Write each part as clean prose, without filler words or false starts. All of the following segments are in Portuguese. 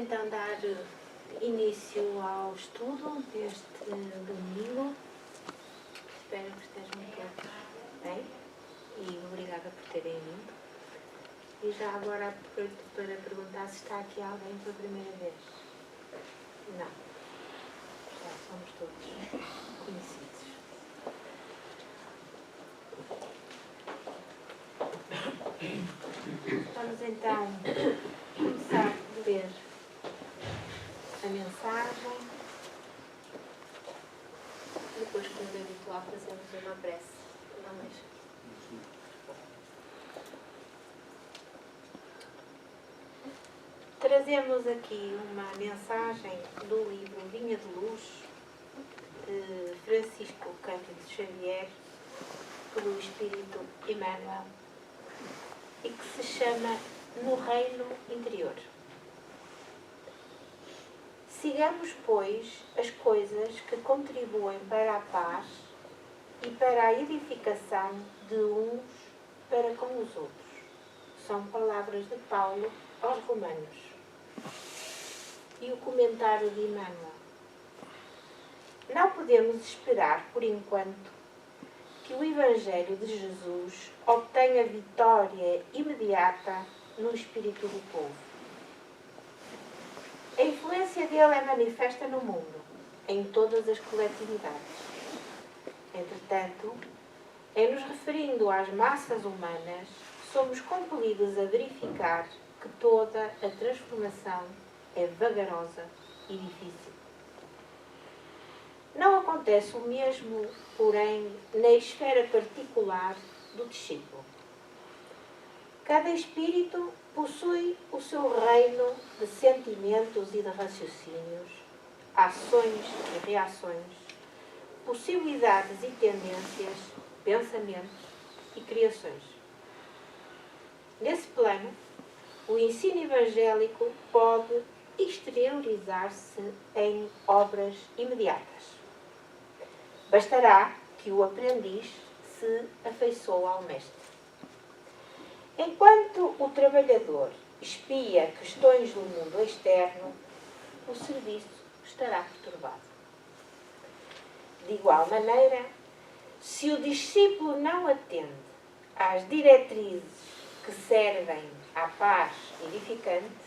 então dar início ao estudo deste domingo. Espero que estejam todos bem e obrigada por terem vindo. E já agora aproveito para perguntar se está aqui alguém pela primeira vez. Não. Já somos todos conhecidos. Vamos então começar a ler a mensagem. Depois, como é habitual, fazemos uma prece. Não deixa. Trazemos aqui uma mensagem do livro Vinha de Luz, de Francisco Cândido Xavier, pelo Espírito Emmanuel, e que se chama No Reino Interior. Sigamos, pois, as coisas que contribuem para a paz e para a edificação de uns para com os outros. São palavras de Paulo aos Romanos. E o comentário de Emmanuel. Não podemos esperar, por enquanto, que o Evangelho de Jesus obtenha vitória imediata no espírito do povo. A influência dele é manifesta no mundo, em todas as coletividades. Entretanto, em nos referindo às massas humanas, somos compelidos a verificar que toda a transformação é vagarosa e difícil. Não acontece o mesmo, porém, na esfera particular do discípulo. Cada espírito possui o seu reino de sentimentos e de raciocínios, ações e reações, possibilidades e tendências, pensamentos e criações. Nesse plano, o ensino evangélico pode exteriorizar-se em obras imediatas. Bastará que o aprendiz se afeiçoe ao mestre. Enquanto o trabalhador espia questões do mundo externo, o serviço estará perturbado. De igual maneira, se o discípulo não atende às diretrizes que servem à paz edificante,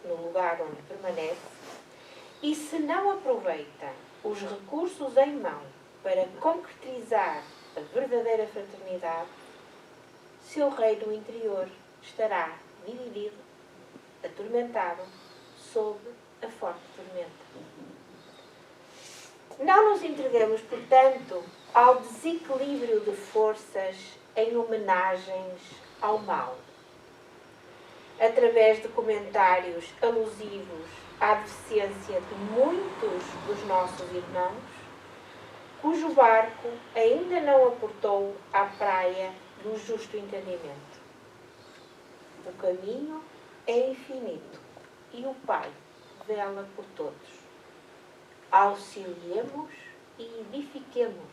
no lugar onde permanece, e se não aproveita os recursos em mão para concretizar a verdadeira fraternidade, seu reino interior estará dividido, atormentado, sob a forte tormenta. Não nos entreguemos, portanto, ao desequilíbrio de forças em homenagens ao mal, através de comentários alusivos à deficiência de muitos dos nossos irmãos, cujo barco ainda não aportou à praia do justo entendimento. O caminho é infinito e o Pai vela por todos. Auxiliemos e edifiquemos.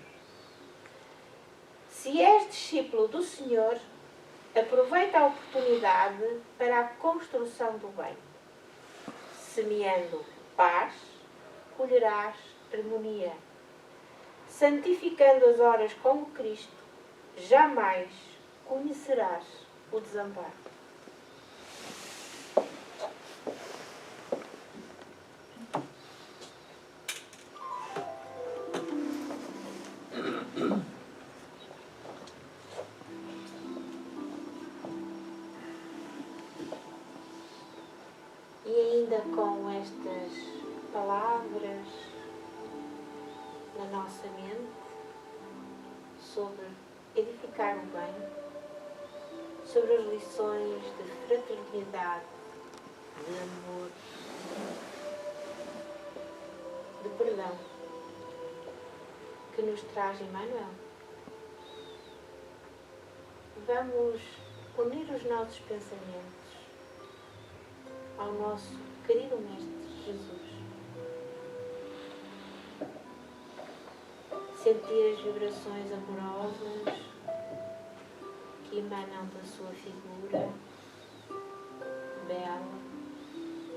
Se és discípulo do Senhor, aproveita a oportunidade para a construção do bem. Semeando paz, colherás harmonia. Santificando as horas como Cristo, jamais conhecerás o desamparo. E ainda com estas palavras na nossa mente sobre edificar o bem, sobre as lições de fraternidade, de amor, de perdão que nos traz Emmanuel, vamos unir os nossos pensamentos ao nosso querido Mestre Jesus. Sentir as vibrações amorosas que emanam da sua figura bela,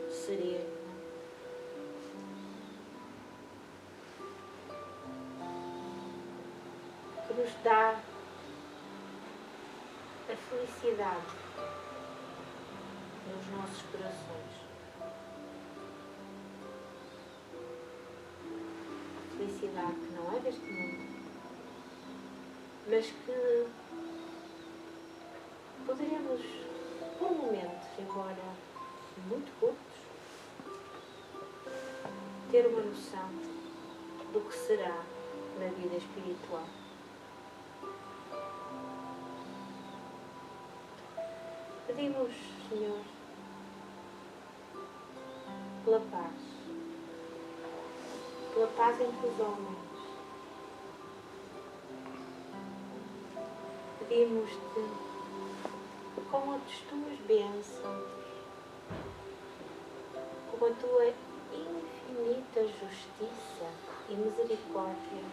serena, nos dá a felicidade nos nossos corações. A felicidade que não é deste mundo, mas que poderemos, por momentos, embora muito curtos, ter uma noção do que será na vida espiritual. Pedimos, Senhor, pela paz entre os homens. Pedimos-te, com as tuas bênçãos, com a tua infinita justiça e misericórdia,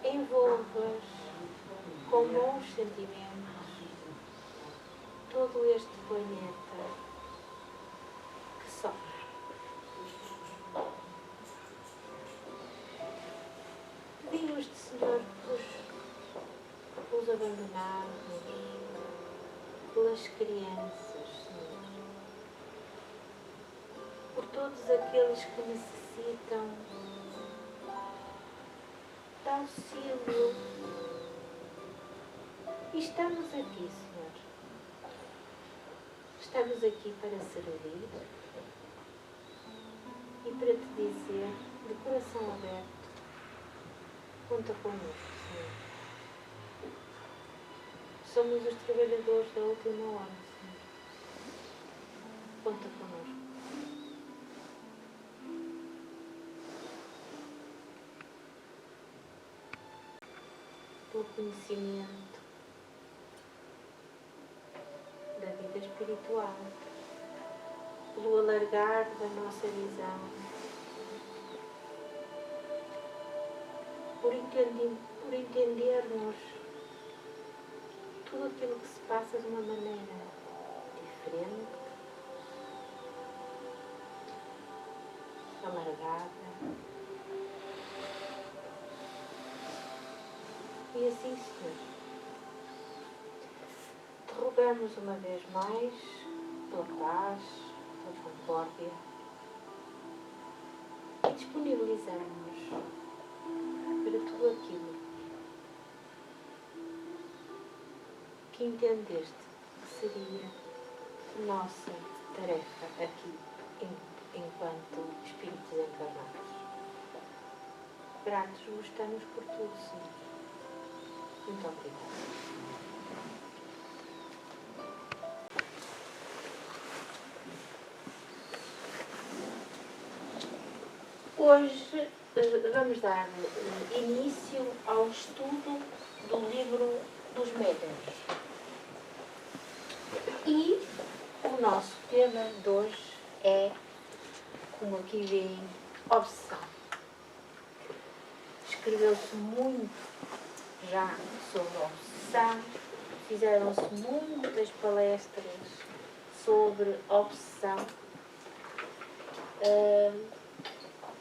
envolvas com bons sentimentos todo este planeta que sofre. Pedimos-te, Senhor, pelos abandonados, pelas crianças, Senhor, por todos aqueles que necessitam de auxílio. E estamos aqui, Senhor. Estamos aqui para servir e para te dizer, de coração aberto, conta connosco, Senhor. Somos os trabalhadores da última hora, Senhor. Conta connosco. Pelo conhecimento da vida espiritual, pelo alargar da nossa visão, por entendermos tudo aquilo que se passa de uma maneira diferente, alargada. E assim, Senhor, te rogamos uma vez mais pela paz, pela concórdia e disponibilizamos para tudo aquilo que entendeste que seria nossa tarefa aqui enquanto espíritos encarnados. Gratos vos estamos por tudo, Senhor. Muito obrigada. Hoje vamos dar início ao estudo do livro dos Médiuns. E o nosso tema de hoje é, como aqui veem, obsessão. Escreveu-se muito já sobre a obsessão, fizeram-se muitas palestras sobre obsessão.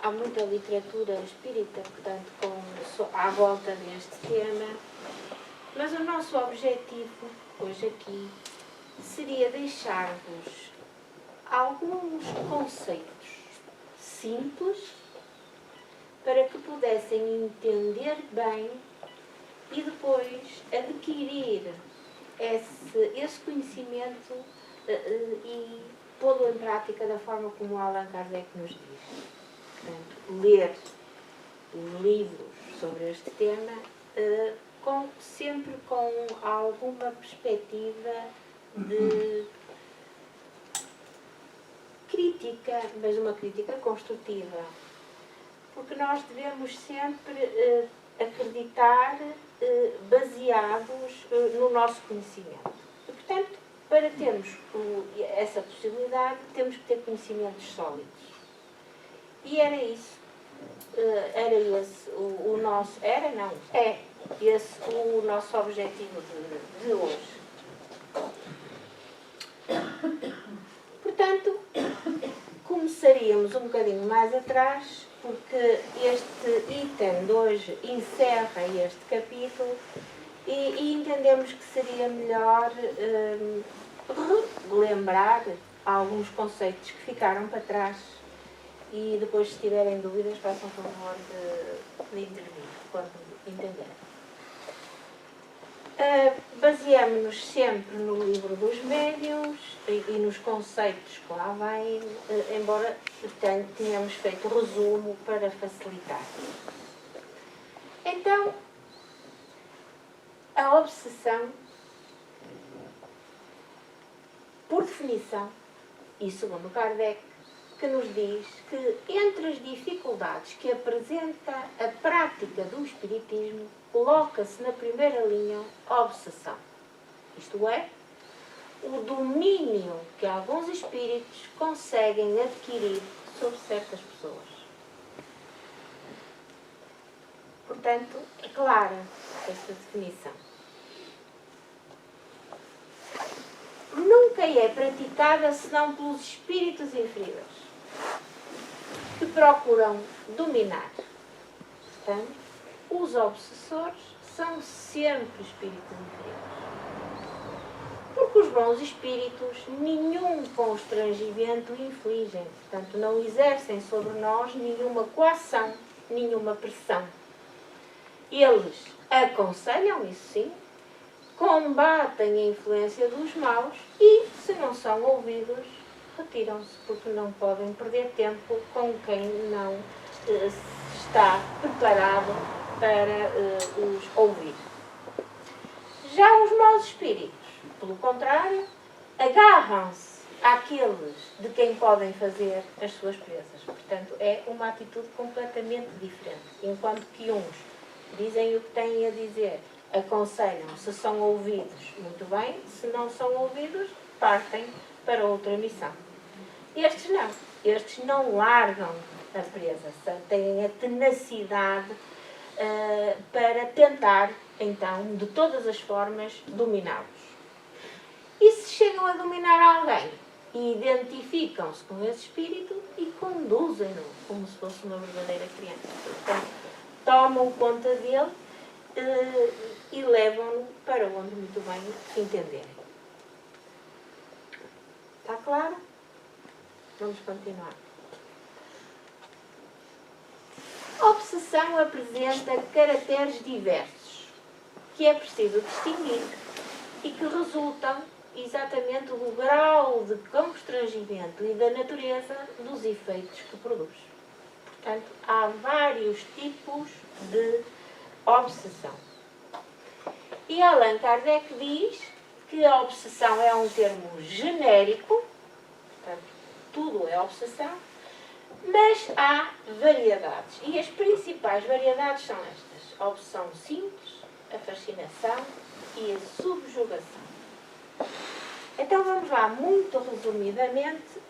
Há muita literatura espírita, portanto, à volta deste tema, mas o nosso objetivo hoje aqui seria deixar-vos alguns conceitos simples para que pudessem entender bem e depois adquirir esse conhecimento e pô-lo em prática da forma como Allan Kardec nos diz. Portanto, ler livros sobre este tema sempre com alguma perspectiva de crítica, mas uma crítica construtiva. Porque nós devemos sempre acreditar baseados no nosso conhecimento. E, portanto, para termos essa possibilidade, temos que ter conhecimentos sólidos. E era isso. Era esse o nosso... Era, não. É esse o nosso objetivo de hoje. Portanto, começaríamos um bocadinho mais atrás, porque este item de hoje encerra este capítulo e entendemos que seria melhor relembrar alguns conceitos que ficaram para trás e depois, se tiverem dúvidas, façam favor de intervir quando entenderem. Baseamos-nos sempre no livro dos médiuns e nos conceitos que lá vêm, embora tenhamos feito resumo para facilitar. Então, a obsessão, por definição, e segundo Kardec, que nos diz que entre as dificuldades que apresenta a prática do espiritismo, coloca-se na primeira linha a obsessão. Isto é, o domínio que alguns espíritos conseguem adquirir sobre certas pessoas. Portanto, é clara esta definição. Nunca é praticada senão pelos espíritos inferiores, que procuram dominar. Portanto, os obsessores são sempre espíritos inferiores. Porque os bons espíritos nenhum constrangimento infligem, portanto, não exercem sobre nós nenhuma coação, nenhuma pressão. Eles aconselham, isso sim, combatem a influência dos maus e, se não são ouvidos, retiram-se, porque não podem perder tempo com quem não está preparado para os ouvir. Já os maus espíritos, pelo contrário, agarram-se àqueles de quem podem fazer as suas presas. Portanto, é uma atitude completamente diferente. Enquanto que uns dizem o que têm a dizer, aconselham, se são ouvidos, muito bem, se não são ouvidos, partem para outra missão. Estes não largam a presa, têm a tenacidade para tentar, então, de todas as formas, dominá-los. E se chegam a dominar alguém, identificam-se com esse espírito e conduzem-no como se fosse uma verdadeira criança. Portanto, tomam conta dele e levam-no para onde muito bem entenderem. Está claro? Vamos continuar. A obsessão apresenta caracteres diversos, que é preciso distinguir e que resultam exatamente do grau de constrangimento e da natureza dos efeitos que produz. Portanto, há vários tipos de obsessão. E Allan Kardec diz que a obsessão é um termo genérico, portanto, tudo é obsessão, mas há variedades. E as principais variedades são estas: a obsessão simples, a fascinação e a subjugação. Então vamos lá, muito resumidamente,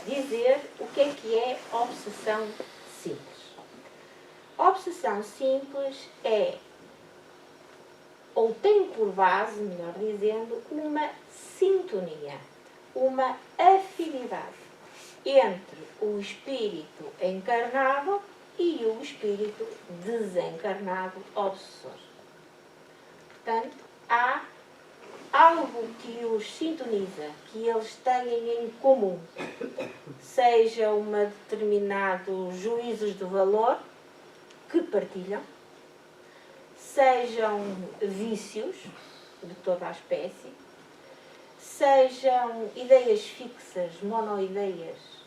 dizer o que é obsessão simples. A obsessão simples é, ou tem por base, melhor dizendo, uma sintonia, uma afinidade entre o espírito encarnado e o espírito desencarnado obsessor. Portanto, há algo que os sintoniza, que eles têm em comum, seja determinados juízos de valor que partilham, sejam vícios de toda a espécie, sejam ideias fixas, monoideias.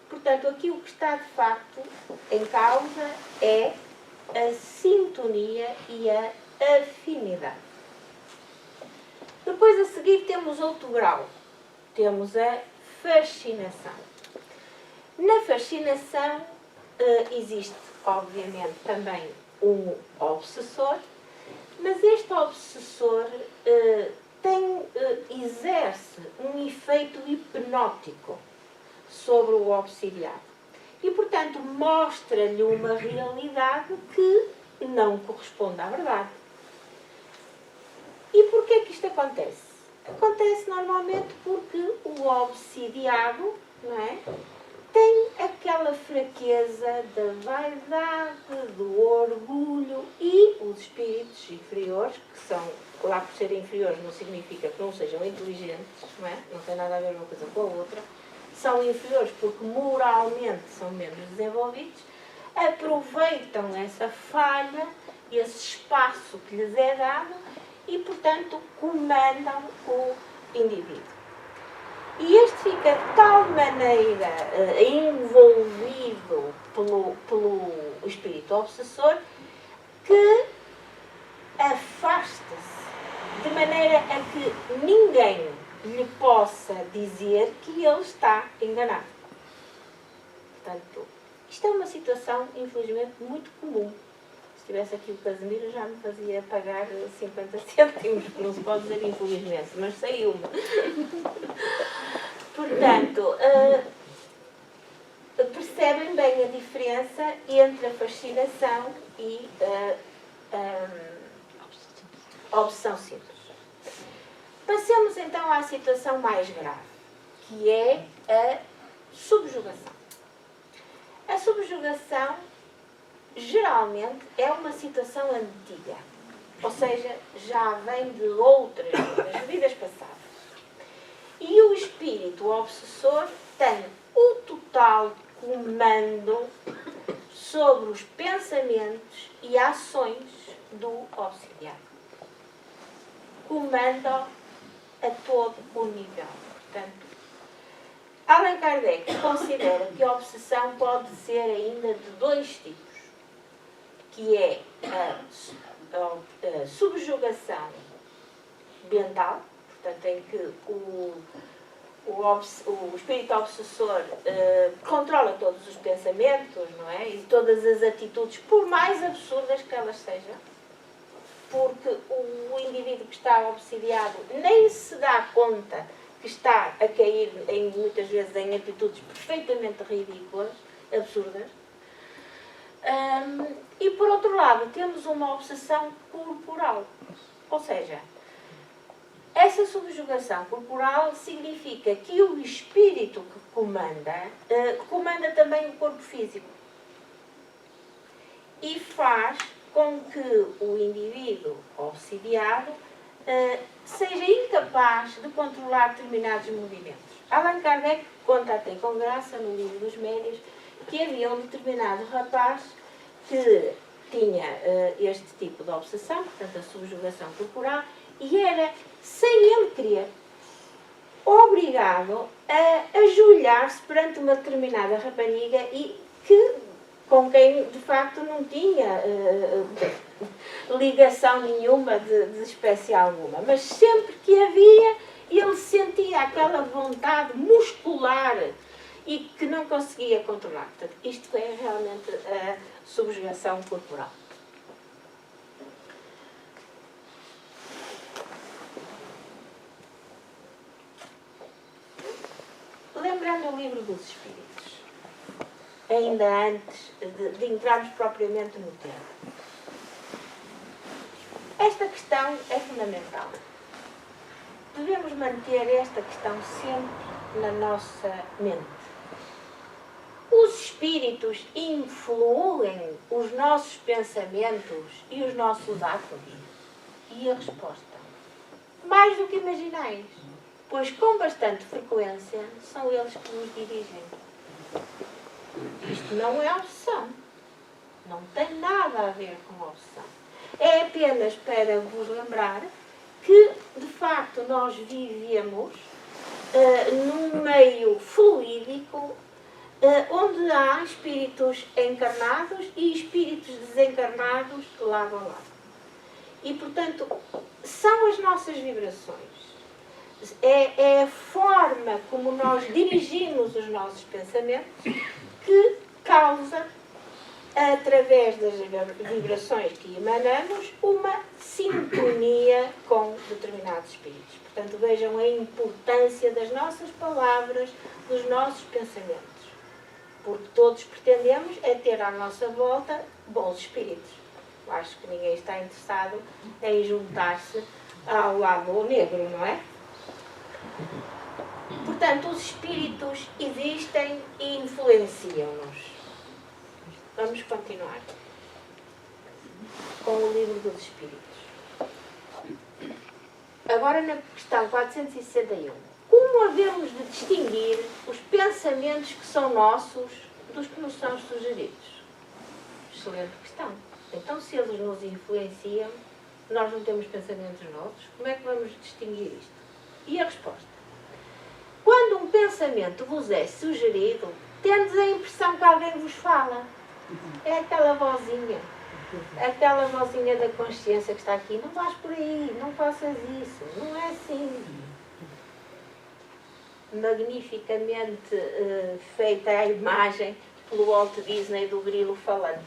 Portanto, aqui o que está de facto em causa é a sintonia e a afinidade. Depois, a seguir, temos outro grau. Temos a fascinação. Na fascinação existe, obviamente, também um obsessor, mas este obsessor exerce um efeito hipnótico sobre o obsidiado. E, portanto, mostra-lhe uma realidade que não corresponde à verdade. E porquê é que isto acontece? Acontece normalmente porque o obsidiado, não é, tem aquela fraqueza da vaidade, do orgulho, e os espíritos inferiores, que são, lá por serem inferiores não significa que não sejam inteligentes, não é? Não tem nada a ver uma coisa com a outra, são inferiores porque moralmente são menos desenvolvidos, aproveitam essa falha, esse espaço que lhes é dado e, portanto, comandam o indivíduo. E este fica de tal maneira envolvido pelo espírito obsessor que afasta-se de maneira a que ninguém lhe possa dizer que ele está enganado. Portanto, isto é uma situação, infelizmente, muito comum. Se tivesse aqui o Casimiro, já me fazia pagar 50 cêntimos, que não se pode dizer infelizmente, mas saiu-me. Portanto, percebem bem a diferença entre a fascinação e a obsessão simples. Passemos então à situação mais grave, que é a subjugação. A subjugação geralmente é uma situação antiga, ou seja, já vem de outras vidas passadas. E o espírito obsessor tem o total comando sobre os pensamentos e ações do obsidiado. Comanda a todo o nível. Portanto, Allan Kardec considera que a obsessão pode ser ainda de dois tipos, que é a subjugação mental, portanto, em que o espírito obsessor controla todos os pensamentos, não é? E todas as atitudes, por mais absurdas que elas sejam, porque o indivíduo que está obsidiado nem se dá conta que está a cair, muitas vezes, em atitudes perfeitamente ridículas, absurdas. E, por outro lado, temos uma obsessão corporal. Ou seja, essa subjugação corporal significa que o espírito que comanda também o corpo físico. E faz com que o indivíduo obsidiado seja incapaz de controlar determinados movimentos. Allan Kardec conta até com graça no livro dos Médios que havia um determinado rapaz que tinha este tipo de obsessão, portanto a subjugação corporal, e era, sem ele querer, obrigado a ajoelhar-se perante uma determinada rapariga e com quem de facto não tinha ligação nenhuma de espécie alguma, mas sempre que havia ele sentia aquela vontade muscular e que não conseguia controlar. Portanto, isto é realmente a subjugação corporal. Lembrando o livro dos Espíritos, ainda antes de entrarmos propriamente no tema, esta questão é fundamental. Devemos manter esta questão sempre na nossa mente. Os espíritos influem os nossos pensamentos e os nossos atos? E a resposta? Mais do que imaginais, pois com bastante frequência são eles que nos dirigem. Isto não é obsessão. Não tem nada a ver com obsessão. É apenas para vos lembrar que, de facto, nós vivemos num meio fluídico onde há espíritos encarnados e espíritos desencarnados lado a lado. E, portanto, são as nossas vibrações. É a forma como nós dirigimos os nossos pensamentos que causa, através das vibrações que emanamos, uma sintonia com determinados espíritos. Portanto, vejam a importância das nossas palavras, dos nossos pensamentos. Porque todos pretendemos é ter à nossa volta bons espíritos. Eu acho que ninguém está interessado em juntar-se ao lado negro, não é? Portanto, os espíritos existem e influenciam-nos. Vamos continuar com o livro dos espíritos. Agora na questão 461. Como havemos de distinguir os pensamentos que são nossos dos que nos são sugeridos? Excelente questão. Então, se eles nos influenciam, nós não temos pensamentos nossos, como é que vamos distinguir isto? E a resposta? Quando um pensamento vos é sugerido, tendes a impressão que alguém vos fala. É aquela vozinha da consciência que está aqui. Não vais por aí, não faças isso, não é assim. Magnificamente feita a imagem pelo Walt Disney do grilo falante.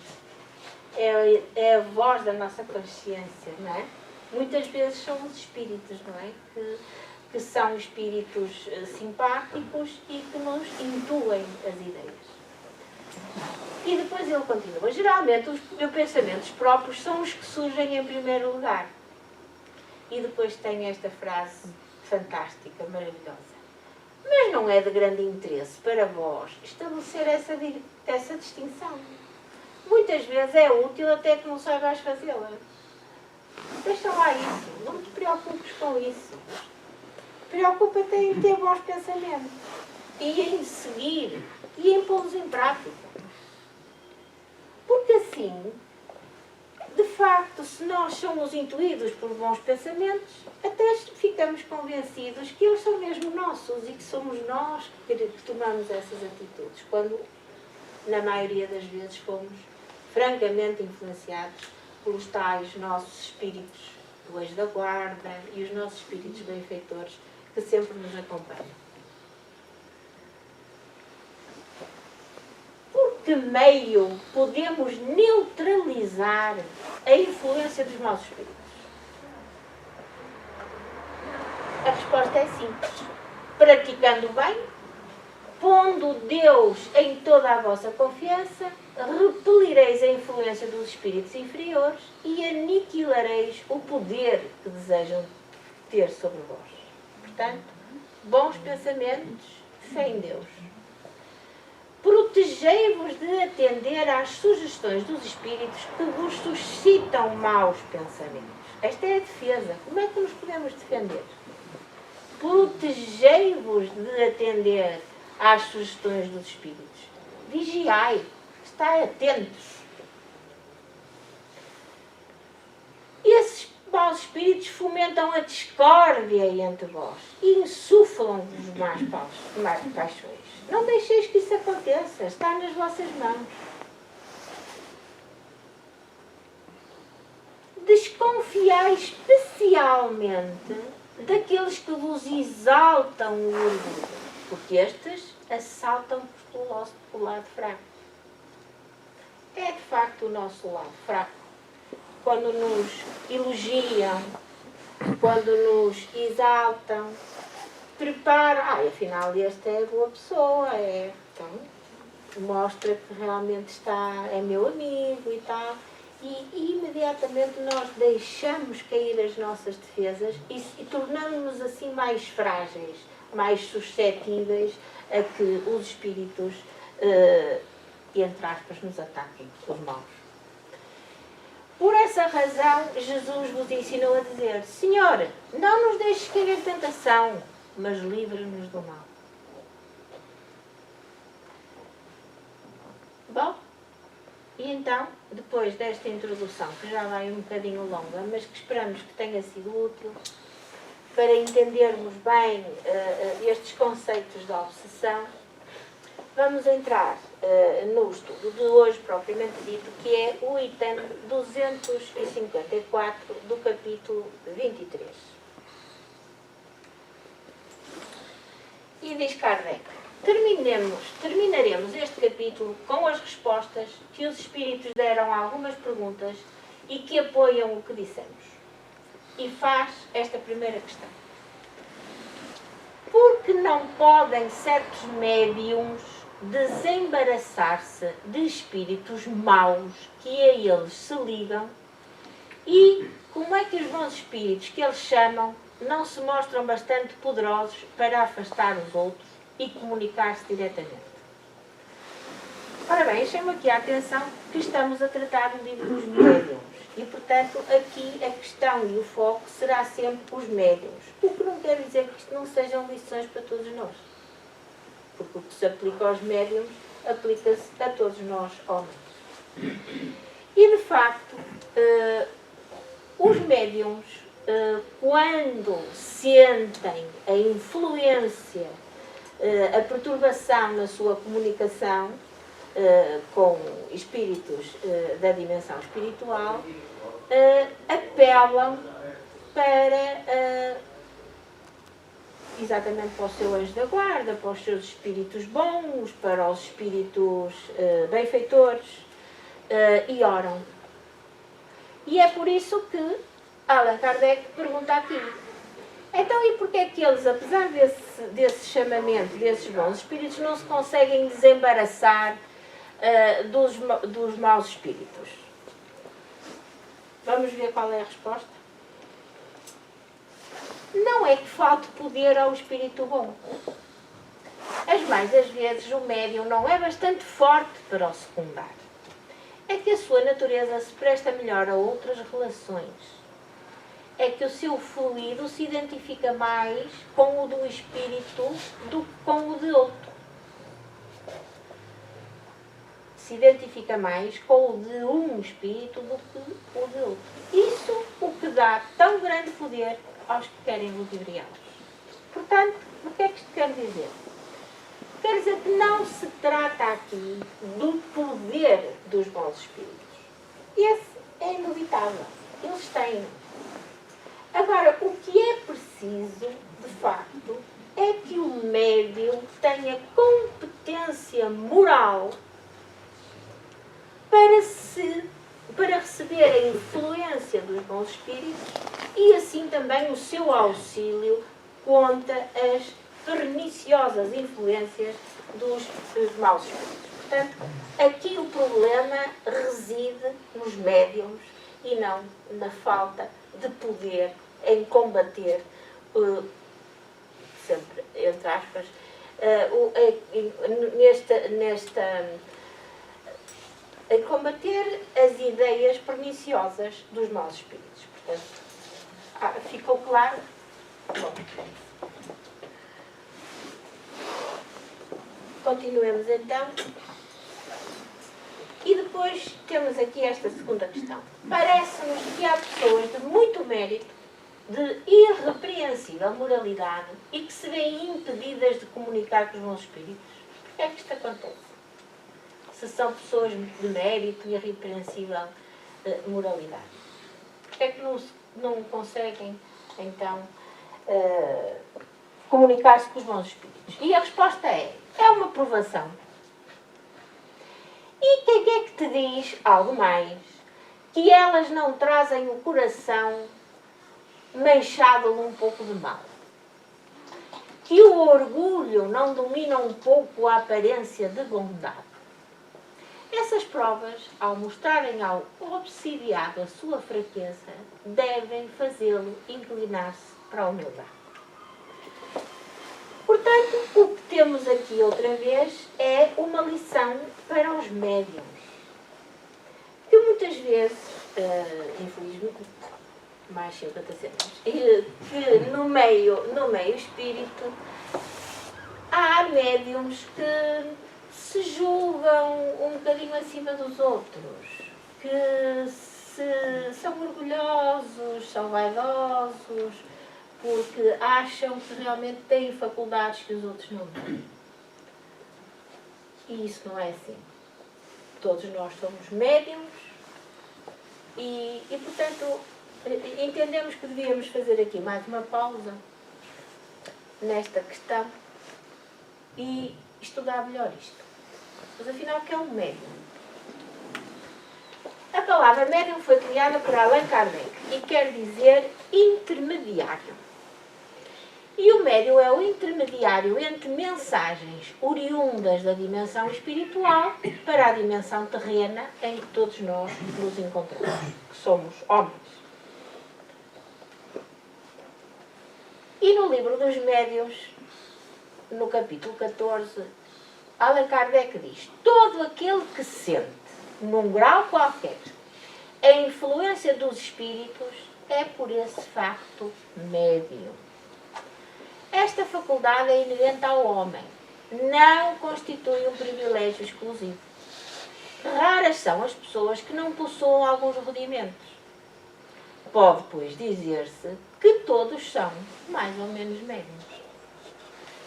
É a voz da nossa consciência, não é? Muitas vezes são os espíritos, não é? Que são espíritos simpáticos e que nos intuem as ideias. E depois ele continua. Geralmente os meus pensamentos próprios são os que surgem em primeiro lugar. E depois tem esta frase fantástica, maravilhosa. Mas não é de grande interesse para vós estabelecer essa distinção. Muitas vezes é útil até que não saibas fazê-la. Deixa lá isso. Não te preocupes com isso. Preocupa-te em ter bons pensamentos. E em seguir. E em pô-los em prática. Porque assim, de facto, se nós somos intuídos por bons pensamentos, até ficamos convencidos que eles são mesmo nossos e que somos nós que tomamos essas atitudes, quando, na maioria das vezes, fomos francamente influenciados pelos tais nossos espíritos do anjo da guarda e os nossos espíritos benfeitores que sempre nos acompanham. Por que meio podemos neutralizar a influência dos maus espíritos? A resposta é simples. Praticando o bem, pondo Deus em toda a vossa confiança, repelireis a influência dos espíritos inferiores e aniquilareis o poder que desejam ter sobre vós. Portanto, bons pensamentos, fé em Deus. Protegei-vos de atender às sugestões dos espíritos que vos suscitam maus pensamentos. Esta é a defesa. Como é que nos podemos defender? Protegei-vos de atender às sugestões dos espíritos. Vigiai. Estai atentos. Esses maus espíritos fomentam a discórdia entre vós e insuflam-vos mais paixões. Não deixeis que isso aconteça. Está nas vossas mãos. Desconfiai especialmente daqueles que vos exaltam o orgulho, porque estes assaltam-vos pelo lado fraco. É de facto o nosso lado fraco. Quando nos elogiam, quando nos exaltam, preparam, afinal este é boa pessoa, então mostra que realmente é meu amigo e tal. E imediatamente nós deixamos cair as nossas defesas e tornamos-nos assim mais frágeis, mais suscetíveis a que os espíritos, entre aspas, nos ataquem, os maus. Por essa razão, Jesus vos ensinou a dizer: Senhor, não nos deixes cair em tentação, mas livra-nos do mal. Bom, e então, depois desta introdução, que já vai um bocadinho longa, mas que esperamos que tenha sido útil para entendermos bem estes conceitos da obsessão, vamos entrar no estudo de hoje, propriamente dito, que é o item 254 do capítulo 23. E diz Kardec: terminaremos este capítulo com as respostas que os espíritos deram a algumas perguntas e que apoiam o que dissemos. E faz esta primeira questão: por que não podem certos médiuns desembaraçar-se de espíritos maus que a eles se ligam, e como é que os bons espíritos que eles chamam não se mostram bastante poderosos para afastar os outros e comunicar-se diretamente. Ora bem, chamo aqui a atenção que estamos a tratar do livro dos médiuns e, portanto, aqui a questão e o foco será sempre os médiuns. O que não quer dizer que isto não sejam lições para todos nós. Porque o que se aplica aos médiuns aplica-se a todos nós, homens. E, de facto, os médiuns, quando sentem a influência, a perturbação na sua comunicação com espíritos da dimensão espiritual, apelam para exatamente para o seu anjo da guarda, para os seus espíritos bons, para os espíritos benfeitores, e oram. E é por isso que Allan Kardec pergunta aqui: então, e porquê é que eles, apesar desse chamamento, desses bons espíritos, não se conseguem desembaraçar dos maus espíritos? Vamos ver qual é a resposta. Não é que falte poder ao espírito bom. As mais das vezes o médium não é bastante forte para o secundar. É que a sua natureza se presta melhor a outras relações. É que o seu fluido se identifica mais com o do espírito do que com o de outro. Se identifica mais com o de um espírito do que o de outro. Isso o que dá tão grande poder aos que querem ludibriá-los. Portanto, o que é que isto quer dizer? Quer dizer que não se trata aqui do poder dos bons espíritos. Esse é inevitável. Eles têm. Agora, o que é preciso, de facto, é que o médium tenha competência moral para receber a influência dos bons espíritos e assim também o seu auxílio contra as perniciosas influências dos maus espíritos. Portanto, aqui o problema reside nos médiums e não na falta de poder em combater, sempre entre aspas, em combater as ideias perniciosas dos maus espíritos. Portanto, ficou claro? Bom. Continuemos então. E depois temos aqui esta segunda questão. Parece-nos que há pessoas de muito mérito, de irrepreensível moralidade e que se veem impedidas de comunicar com os bons espíritos. Porquê é que isto acontece? Se são pessoas de mérito e irrepreensível moralidade. Porquê é que não conseguem, então, comunicar-se com os bons espíritos? E a resposta é uma provação. E quem é que te diz algo mais? Que elas não trazem o coração manchado de um pouco de mal. Que o orgulho não domina um pouco a aparência de bondade. Essas provas, ao mostrarem ao obsidiado a sua fraqueza, devem fazê-lo inclinar-se para a humildade. Portanto, o que temos aqui outra vez é uma lição para os médiuns. Que muitas vezes, infelizmente, mais 50 centavos, que no meio espírito, há médiuns que se julgam um bocadinho acima dos outros, que são orgulhosos, são vaidosos, porque acham que realmente têm faculdades que os outros não têm. E isso não é assim. Todos nós somos médiums e portanto, entendemos que devíamos fazer aqui mais uma pausa nesta questão e estudar melhor isto. Mas afinal, o que é um médium? A palavra médium foi criada por Allan Kardec e quer dizer intermediário. E o médium é o intermediário entre mensagens oriundas da dimensão espiritual para a dimensão terrena em que todos nós nos encontramos, que somos homens. E no livro dos Médiuns, no capítulo 14, Allan Kardec diz: todo aquele que sente, num grau qualquer, a influência dos espíritos é por esse facto médium. Esta faculdade é inerente ao homem, não constitui um privilégio exclusivo. Raras são as pessoas que não possuam alguns rudimentos. Pode, pois, dizer-se que todos são mais ou menos médiuns.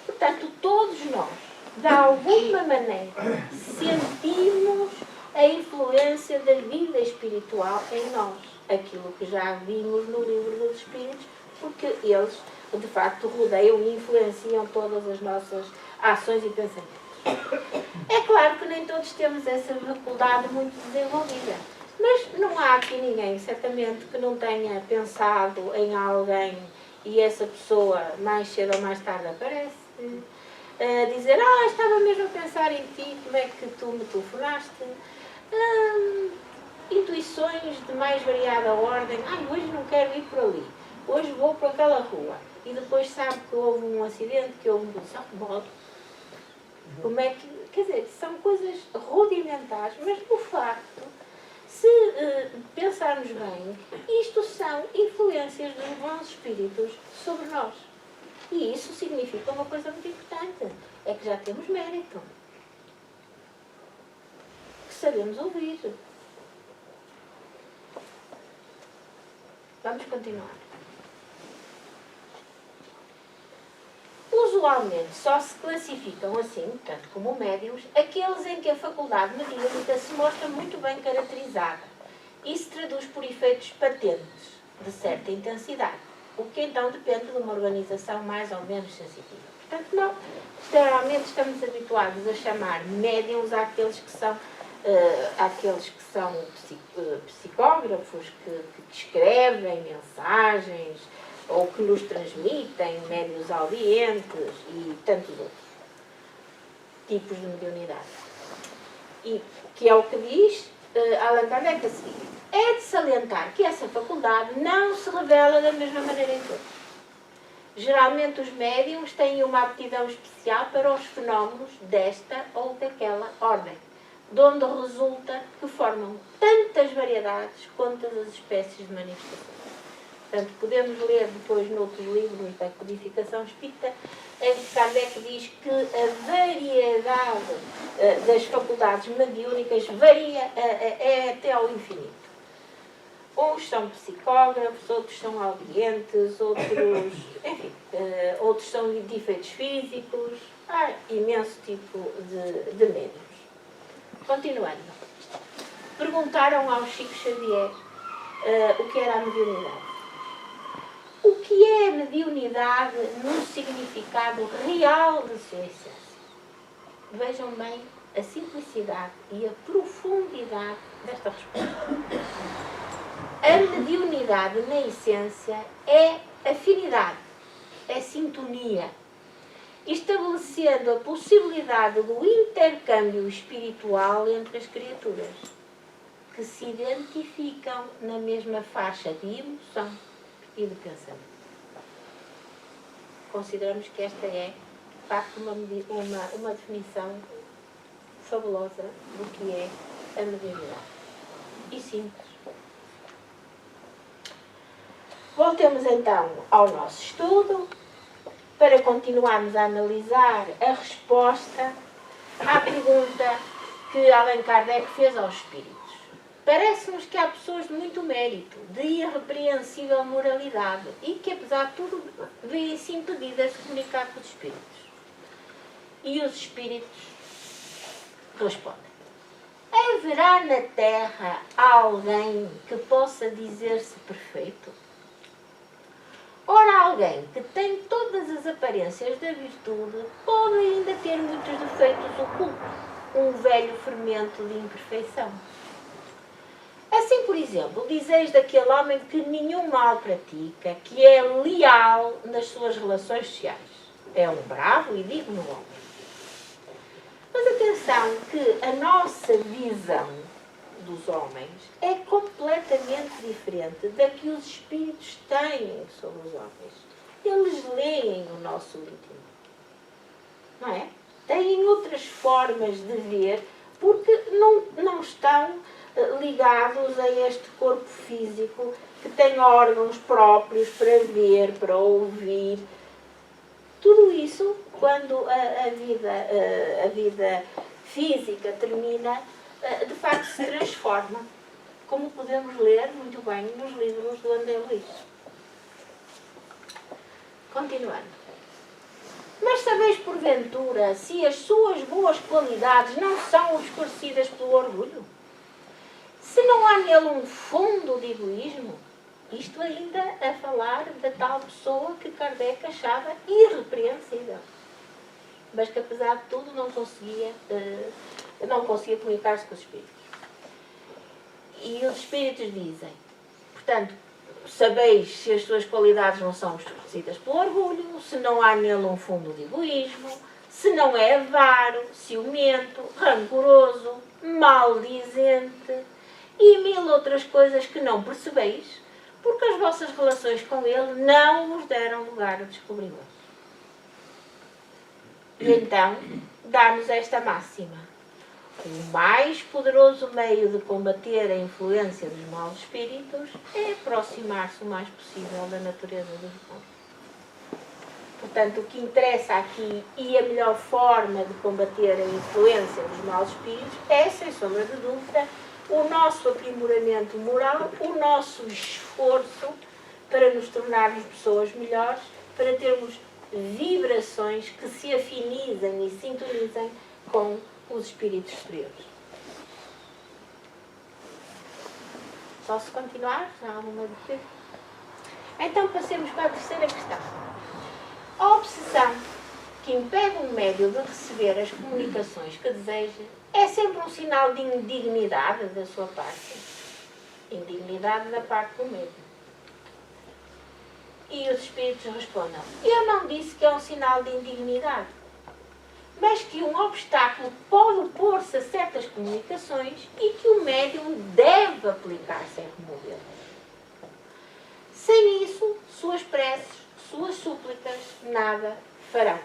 Portanto, todos nós, de alguma maneira, sentimos a influência da vida espiritual em nós. Aquilo que já vimos no livro dos Espíritos, porque eles, de facto, rodeiam e influenciam todas as nossas ações e pensamentos. É claro que nem todos temos essa faculdade muito desenvolvida. Mas não há aqui ninguém, certamente, que não tenha pensado em alguém e essa pessoa, mais cedo ou mais tarde, aparece. Dizer: estava mesmo a pensar em ti, como é que tu me telefonaste. Intuições de mais variada ordem. Hoje não quero ir por ali. Hoje vou para aquela rua. E depois sabe que houve um acidente, que houve um modo. Como é que... Quer dizer, são coisas rudimentares, mas o facto, se pensarmos bem, isto são influências dos bons espíritos sobre nós. E isso significa uma coisa muito importante. É que já temos mérito. Que sabemos ouvir. Vamos continuar. Usualmente só se classificam assim, tanto como médiuns, aqueles em que a faculdade mediúnica se mostra muito bem caracterizada e se traduz por efeitos patentes de certa intensidade, o que então depende de uma organização mais ou menos sensitiva. Portanto, nós geralmente estamos habituados a chamar médiuns àqueles que são psicógrafos, que descrevem mensagens, ou que nos transmitem, médiuns audientes e tantos outros tipos de mediunidade. E que é o que diz Allan Kardec a seguir. É de salientar que essa faculdade não se revela da mesma maneira em todos. Geralmente os médiuns têm uma aptidão especial para os fenómenos desta ou daquela ordem, de onde resulta que formam tantas variedades quanto as espécies de manifestação. Portanto, podemos ler depois noutros livros da codificação espírita, em que Kardec diz que a variedade das faculdades mediúnicas varia até ao infinito. Uns são psicógrafos, outros são audientes, outros são de efeitos físicos. Há imenso tipo de médiuns. Continuando. Perguntaram ao Chico Xavier o que era a mediunidade. O que é a mediunidade no significado real de sua essência? Vejam bem a simplicidade e a profundidade desta resposta. A mediunidade, na essência, é afinidade, é sintonia, estabelecendo a possibilidade do intercâmbio espiritual entre as criaturas, que se identificam na mesma faixa de emoção e de pensamento. Consideramos que esta é, de facto, uma definição fabulosa do que é a mediunidade. E simples. Voltemos então ao nosso estudo para continuarmos a analisar a resposta à pergunta que Allan Kardec fez aos espíritos. Parece-nos que há pessoas de muito mérito, de irrepreensível moralidade e que, apesar de tudo, veem-se impedidas de comunicar com os espíritos. E os espíritos respondem: haverá na Terra alguém que possa dizer-se perfeito? Ora, alguém que tem todas as aparências da virtude pode ainda ter muitos defeitos ocultos, um velho fermento de imperfeição. Assim, por exemplo, dizeis daquele homem que nenhum mal pratica, que é leal nas suas relações sociais. É um bravo e digno homem. Mas atenção que a nossa visão dos homens é completamente diferente da que os espíritos têm sobre os homens. eles leem o nosso íntimo. Não é? Têm outras formas de ver, porque não estão ligados a este corpo físico que tem órgãos próprios para ver, para ouvir. Tudo isso, quando a vida física termina, de facto se transforma, como podemos ler muito bem nos livros do André Luiz. Continuando. Mas sabeis porventura se as suas boas qualidades não são obscurecidas pelo orgulho? Se não há nele um fundo de egoísmo? Isto ainda a falar da tal pessoa que Kardec achava irrepreensível. Mas que apesar de tudo não conseguia comunicar-se com os espíritos. E os espíritos dizem, portanto, sabeis se as suas qualidades não são obscurecidas pelo orgulho, se não há nele um fundo de egoísmo, se não é avaro, ciumento, rancoroso, maldizente e mil outras coisas que não percebeis, porque as vossas relações com ele não vos deram lugar a descobri-las. E então, dá-nos esta máxima. O mais poderoso meio de combater a influência dos maus espíritos é aproximar-se o mais possível da natureza dos bons. Portanto, o que interessa aqui e a melhor forma de combater a influência dos maus espíritos é, sem sombra de dúvida, o nosso aprimoramento moral, o nosso esforço para nos tornarmos pessoas melhores, para termos vibrações que se afinizem e sintonizem com os espíritos superiores. Posso continuar? Já há alguma dúvida? Então passemos para a terceira questão. A obsessão que impede um médium de receber as comunicações que deseja é sempre um sinal de indignidade da sua parte. Indignidade da parte do médium. E os espíritos respondem, eu não disse que é um sinal de indignidade, mas que um obstáculo pode opor-se a certas comunicações e que o médium deve aplicar-se em removê-las. Sem isso, suas preces, suas súplicas, nada farão.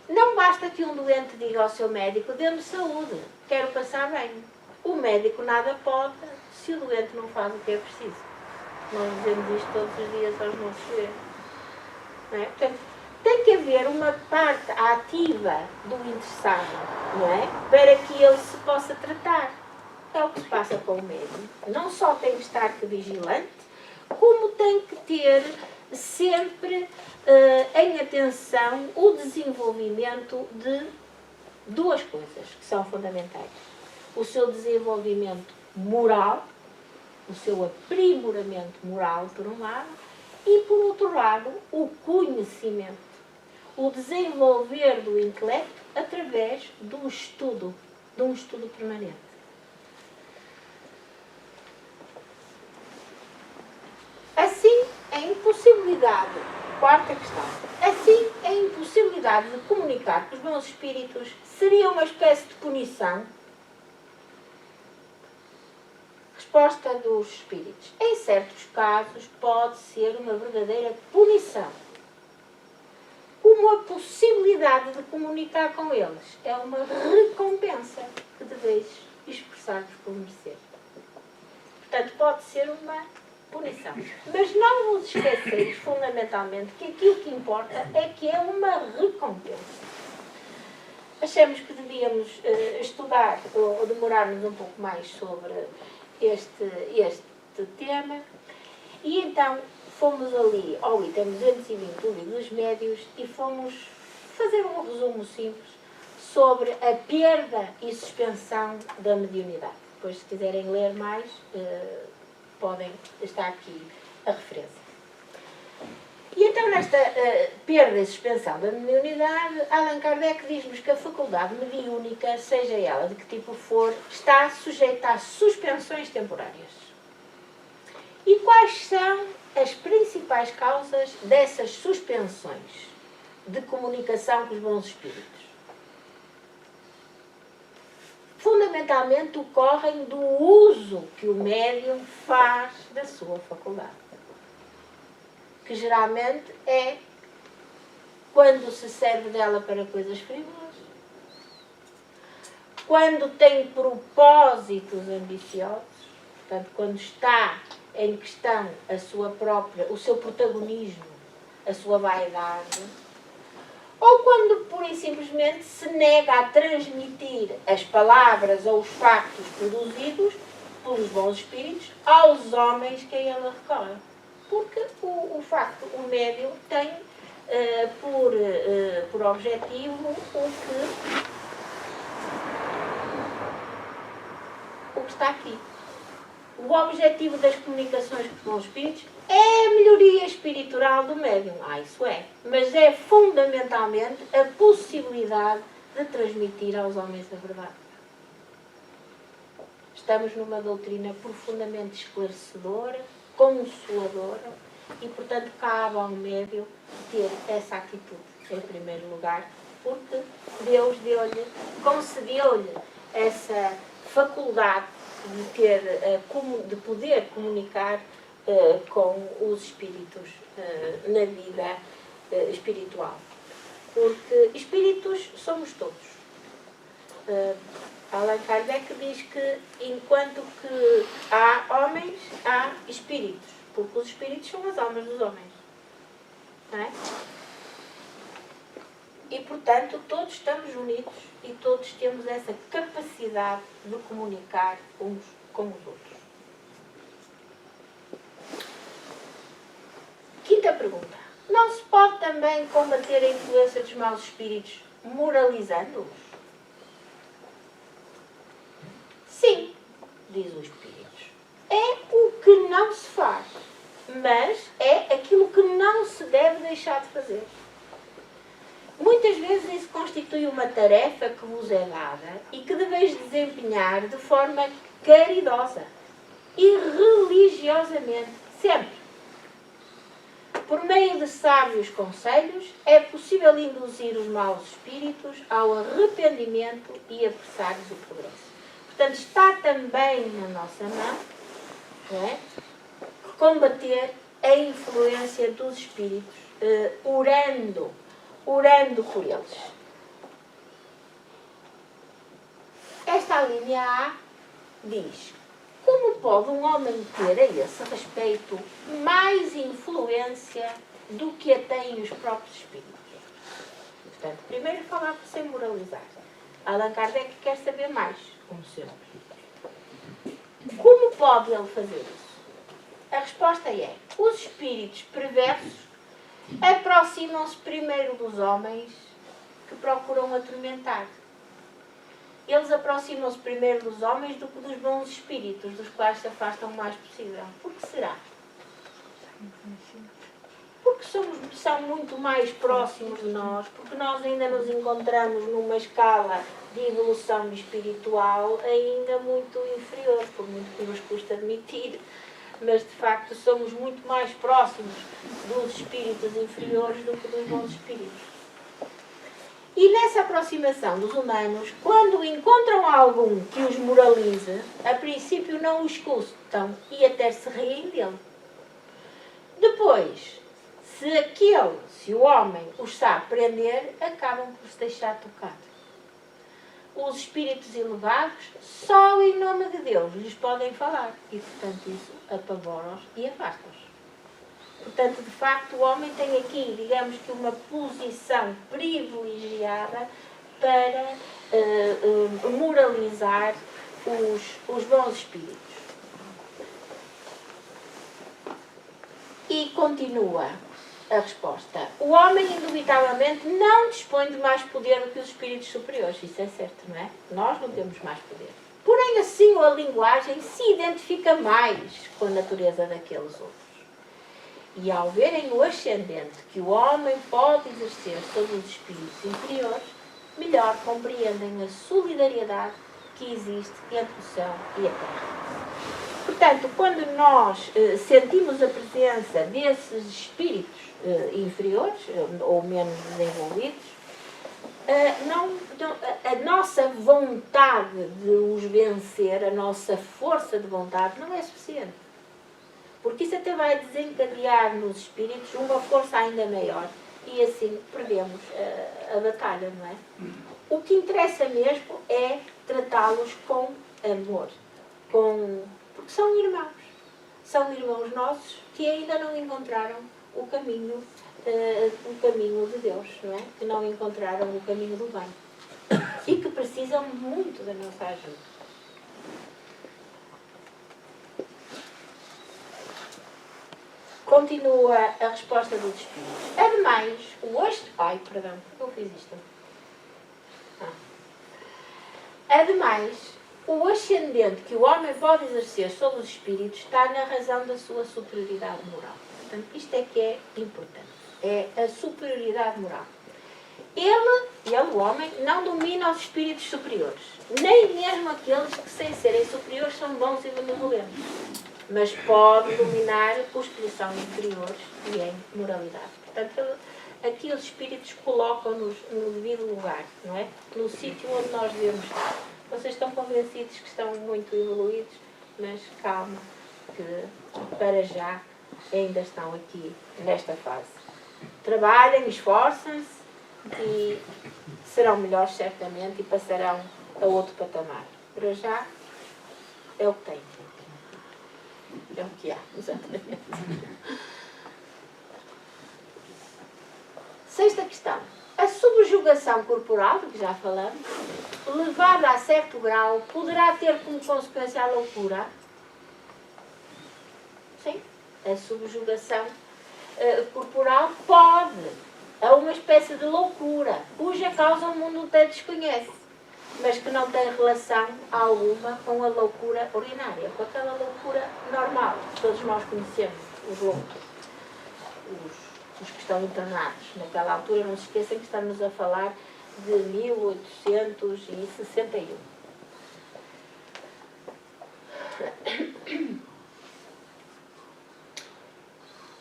Não basta que um doente diga ao seu médico, dê-me saúde, quero passar bem. O médico nada pode se o doente não faz o que é preciso. Nós dizemos isto todos os dias aos nossos doentes. Não é? Portanto, tem que haver uma parte ativa do interessado, não é? Para que ele se possa tratar. É o que se passa com o médico. Não só tem que estar vigilante, como tem que ter sempre em atenção o desenvolvimento de duas coisas que são fundamentais. O seu desenvolvimento moral, o seu aprimoramento moral, por um lado, e, por outro lado, o conhecimento, o desenvolver do intelecto através do estudo, de um estudo permanente. Assim, a impossibilidade, quarta questão, assim, a impossibilidade de comunicar com os bons espíritos seria uma espécie de punição? Resposta dos espíritos. Em certos casos pode ser uma verdadeira punição. Como a possibilidade de comunicar com eles é uma recompensa que deveis expressar-vos por merecer. Portanto, pode ser uma punição. Mas não vos esqueceis, fundamentalmente, que aquilo que importa é que é uma recompensa. Achamos que devíamos estudar ou demorar-nos um pouco mais sobre este tema, e então fomos ali ao item 220 do Livro dos Médios e fomos fazer um resumo simples sobre a perda e suspensão da mediunidade. Depois, se quiserem ler mais, podem estar aqui a referência. E então, nesta perda e suspensão da mediunidade, Allan Kardec diz-nos que a faculdade mediúnica, seja ela de que tipo for, está sujeita a suspensões temporárias. E quais são as principais causas dessas suspensões de comunicação com os bons espíritos? Fundamentalmente ocorrem do uso que o médium faz da sua faculdade. que geralmente é quando se serve dela para coisas frívolas, quando tem propósitos ambiciosos, portanto, quando está em questão a sua própria, o seu protagonismo, a sua vaidade, ou quando pura e simplesmente se nega a transmitir as palavras ou os factos produzidos pelos bons espíritos aos homens que a ela recorrem. Porque o facto, o médium tem por objetivo o que está aqui. O objetivo das comunicações com os bons espíritos é a melhoria espiritual do médium. Isso é. Mas é fundamentalmente a possibilidade de transmitir aos homens a verdade. Estamos numa doutrina profundamente esclarecedora, consoladora, e, portanto, cabe ao médium ter essa atitude, em primeiro lugar, porque Deus concedeu-lhe essa faculdade de poder comunicar com os espíritos na vida espiritual. Porque espíritos somos todos. Allan Kardec diz que enquanto que há homens, há espíritos. Porque os espíritos são as almas dos homens. Não é? E, portanto, todos estamos unidos e todos temos essa capacidade de comunicar uns com os outros. Quinta pergunta. Não se pode também combater a influência dos maus espíritos moralizando-os? Sim, diz o Espírito. É o que não se faz, mas é aquilo que não se deve deixar de fazer. Muitas vezes isso constitui uma tarefa que vos é dada e que deveis desempenhar de forma caridosa e religiosamente, sempre. Por meio de sábios conselhos, é possível induzir os maus espíritos ao arrependimento e apressar-lhes o progresso. Portanto, está também na nossa mão, não é? Combater a influência dos espíritos, orando por eles. Esta linha A diz: como pode um homem ter a esse respeito mais influência do que a têm os próprios espíritos? Portanto, primeiro falava sem moralizar. Allan Kardec quer saber mais, como sempre. Como pode ele fazer isso? A resposta é: os espíritos perversos aproximam-se primeiro dos homens que procuram atormentar. Eles aproximam-se primeiro dos homens do que dos bons espíritos, dos quais se afastam o mais possível. Por que será? Porque são muito mais próximos de nós, porque nós ainda nos encontramos numa escala de evolução espiritual ainda muito inferior, por muito que nos custa admitir. Mas, de facto, somos muito mais próximos dos espíritos inferiores do que dos bons espíritos. E nessa aproximação dos humanos, quando encontram algum que os moraliza, a princípio não os escutam e até se riem dele. Depois, se o homem os sabe prender, acabam por se deixar tocar. Os espíritos elevados, só em nome de Deus, lhes podem falar. E, portanto, isso apavora-os e afasta-os. Portanto, de facto, o homem tem aqui, digamos que, uma posição privilegiada para moralizar os bons espíritos. E continua a resposta. O homem, indubitavelmente, não dispõe de mais poder do que os espíritos superiores. Isso é certo, não é? Nós não temos mais poder. Porém, assim, a linguagem se identifica mais com a natureza daqueles outros. E ao verem o ascendente que o homem pode exercer sobre os espíritos inferiores, melhor compreendem a solidariedade que existe entre o céu e a terra. Portanto, quando nós sentimos a presença desses espíritos inferiores ou menos desenvolvidos, a nossa vontade de os vencer, a nossa força de vontade não é suficiente. Porque isso até vai desencadear nos espíritos uma força ainda maior e assim perdemos a batalha, não é? O que interessa mesmo é tratá-los com amor, porque são irmãos. São irmãos nossos que ainda não encontraram o caminho de Deus, não é? Que não encontraram o caminho do bem. E que precisam muito da nossa ajuda. Continua a resposta dos espíritos. Ademais, eu fiz isto. Ademais, o ascendente que o homem pode exercer sobre os espíritos está na razão da sua superioridade moral. Portanto, isto é que é importante. É a superioridade moral. Ele, o homem, não domina os espíritos superiores. Nem mesmo aqueles que, sem serem superiores, são bons e benevolentes. Mas pode dominar os que lhe são inferiores e em moralidade. Portanto, aqui os espíritos colocam-nos no devido lugar, não é? No sítio onde nós devemos estar. Vocês estão convencidos que estão muito evoluídos, mas calma, que para já ainda estão aqui nesta fase. Trabalhem, esforcem-se e serão melhores certamente e passarão a outro patamar. Para já é o que tem. É o que há, exatamente. Sexta questão. A subjugação corporal, que já falamos, levada a certo grau, poderá ter como consequência a loucura? Sim. A subjugação corporal pode. É uma espécie de loucura, cuja causa o mundo até desconhece, mas que não tem relação alguma com a loucura ordinária, com aquela loucura normal que todos nós conhecemos, os loucos, os que estão internados. Naquela altura, não se esqueçam que estamos a falar de 1861.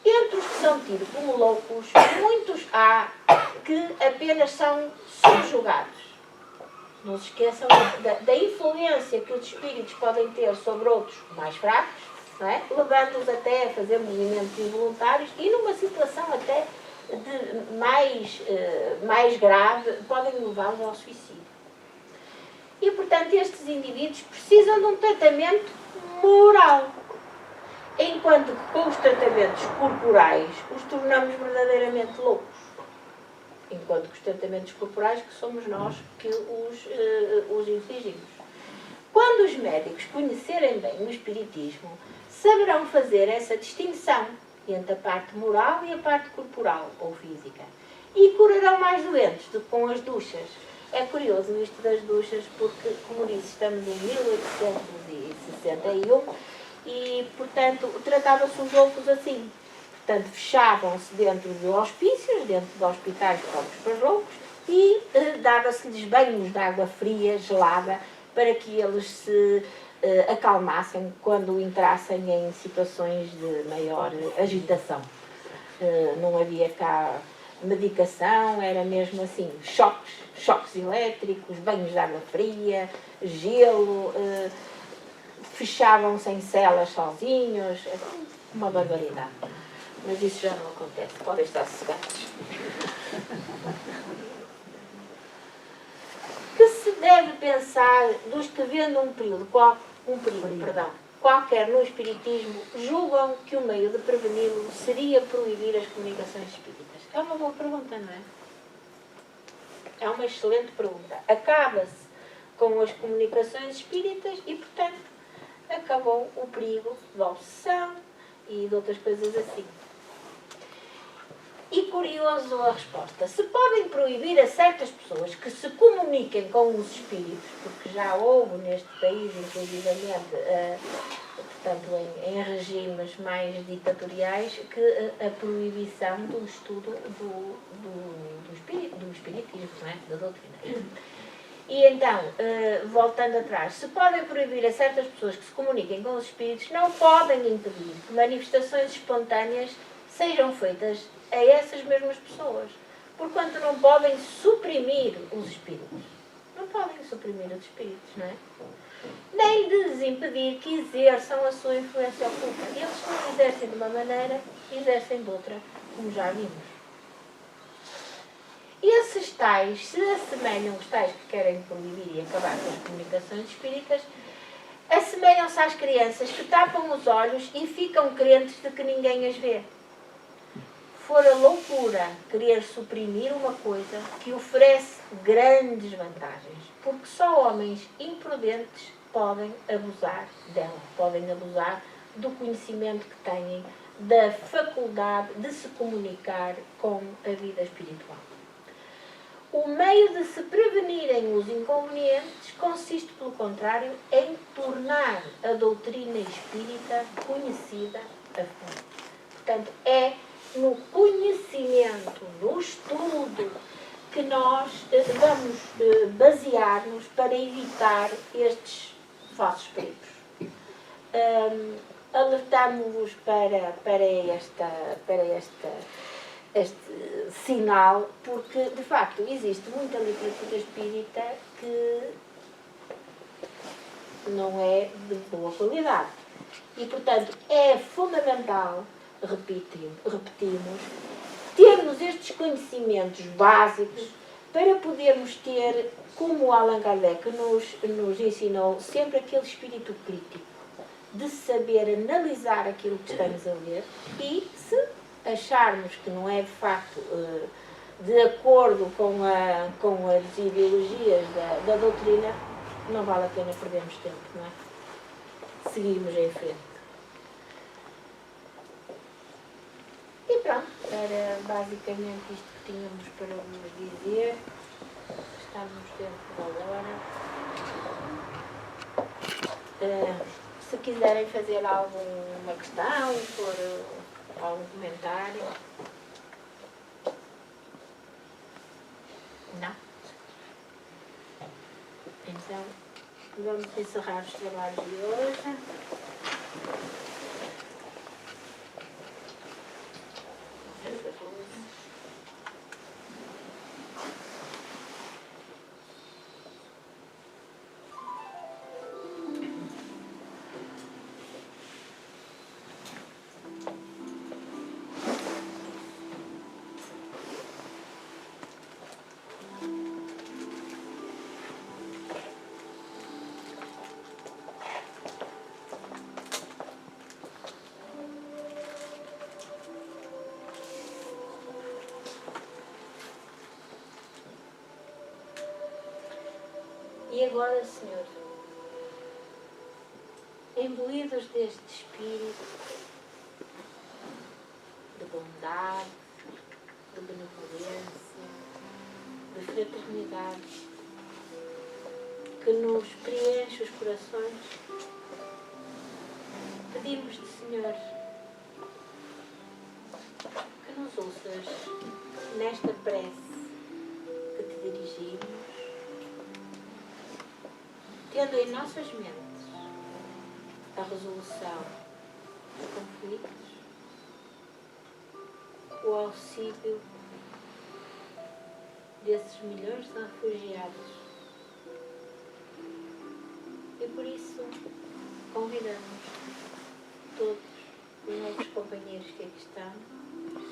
Entre os que são tidos como loucos, muitos há que apenas são subjugados. Não se esqueçam da influência que os espíritos podem ter sobre outros mais fracos, não é? Levando-os até a fazer movimentos involuntários e numa situação até de mais grave, podem levá-los ao suicídio. E, portanto, estes indivíduos precisam de um tratamento moral. Enquanto que com os tratamentos corporais os tornamos verdadeiramente loucos. Enquanto que os tratamentos corporais que somos nós que os infligimos. Quando os médicos conhecerem bem o espiritismo, saberão fazer essa distinção entre a parte moral e a parte corporal ou física. E curarão mais doentes do que com as duchas. É curioso isto das duchas porque, como disse, estamos em 1861 e, portanto, tratavam-se os loucos assim. Portanto, fechavam-se dentro de hospícios, dentro de hospitais próprios para loucos e dava-se-lhes banhos de água fria, gelada, para que eles se acalmassem quando entrassem em situações de maior agitação. Não havia cá medicação, era mesmo assim, choques elétricos, banhos de água fria, gelo, fechavam-se em celas sozinhos, uma barbaridade. Mas isso já não acontece, podem estar sossegados. Que se deve pensar dos que vendo um perigo qualquer no espiritismo, julgam que o meio de preveni-lo seria proibir as comunicações espíritas? É uma boa pergunta, não é? É uma excelente pergunta. Acaba-se com as comunicações espíritas e, portanto, acabou o perigo da obsessão e de outras coisas assim. E curioso a resposta. Se podem proibir a certas pessoas que se comuniquem com os espíritos, porque já houve neste país, inclusivamente, portanto, em regimes mais ditatoriais, que a proibição do estudo do espiritismo, não é? Da doutrina. E então, voltando atrás, se podem proibir a certas pessoas que se comuniquem com os espíritos, não podem impedir que manifestações espontâneas sejam feitas a essas mesmas pessoas, porquanto não podem suprimir os espíritos. não podem suprimir os espíritos, não é? Nem lhes impedir que exerçam a sua influência oculta. Eles, se não exercem de uma maneira, exercem de outra, como já vimos. E esses tais se assemelham, os tais que querem proibir e acabar com as comunicações espíritas, assemelham-se às crianças que tapam os olhos e ficam crentes de que ninguém as vê. Fora loucura querer suprimir uma coisa que oferece grandes vantagens, porque só homens imprudentes podem abusar dela, podem abusar do conhecimento que têm, da faculdade de se comunicar com a vida espiritual. O meio de se prevenirem os inconvenientes consiste, pelo contrário, em tornar a doutrina espírita conhecida a fundo. Portanto, é no conhecimento, no estudo, que nós vamos basear-nos para evitar estes falsos perigos. Alertamos-vos para este sinal, porque, de facto, existe muita literatura espírita que não é de boa qualidade. E, portanto, é fundamental, repetimos, termos estes conhecimentos básicos para podermos ter, como o Allan Kardec nos ensinou, sempre aquele espírito crítico, de saber analisar aquilo que estamos a ler e, se acharmos que não é de facto de acordo com as ideologias da doutrina, não vale a pena perdermos tempo, não é? Seguimos em frente. E pronto, era basicamente isto que tínhamos para vos dizer. Estamos dentro da hora. Se quiserem fazer alguma questão, por algum comentário. Não? Então, vamos encerrar os trabalhos de hoje. E agora, Senhor, imbuídos deste espírito de bondade, de benevolência, de fraternidade, que nos preenche os corações, pedimos-te, Senhor, que nos ouças nesta prece que te dirigimos, tendo em nossas mentes a resolução dos conflitos, o auxílio desses milhões de refugiados. E por isso convidamos todos os nossos companheiros que aqui estão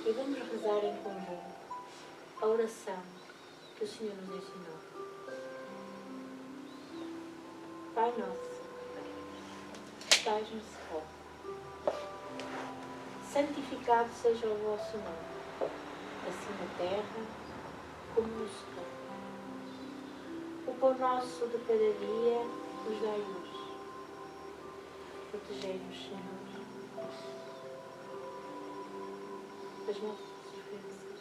e vamos rezar em conjunto a oração que o Senhor nos ensinou. Pai nosso, que estais no céu, santificado seja o vosso nome, assim na terra como no céu. O pão nosso de cada dia nos dai hoje. Protegei-nos, Senhor, das nossas ofensas.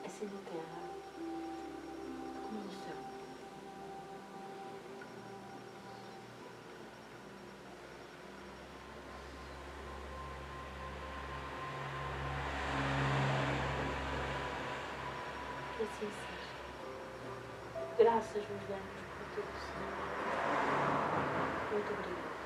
Assim na terra como no céu. Que assim seja. Graças vos damos por tudo, Senhor. Muito obrigada.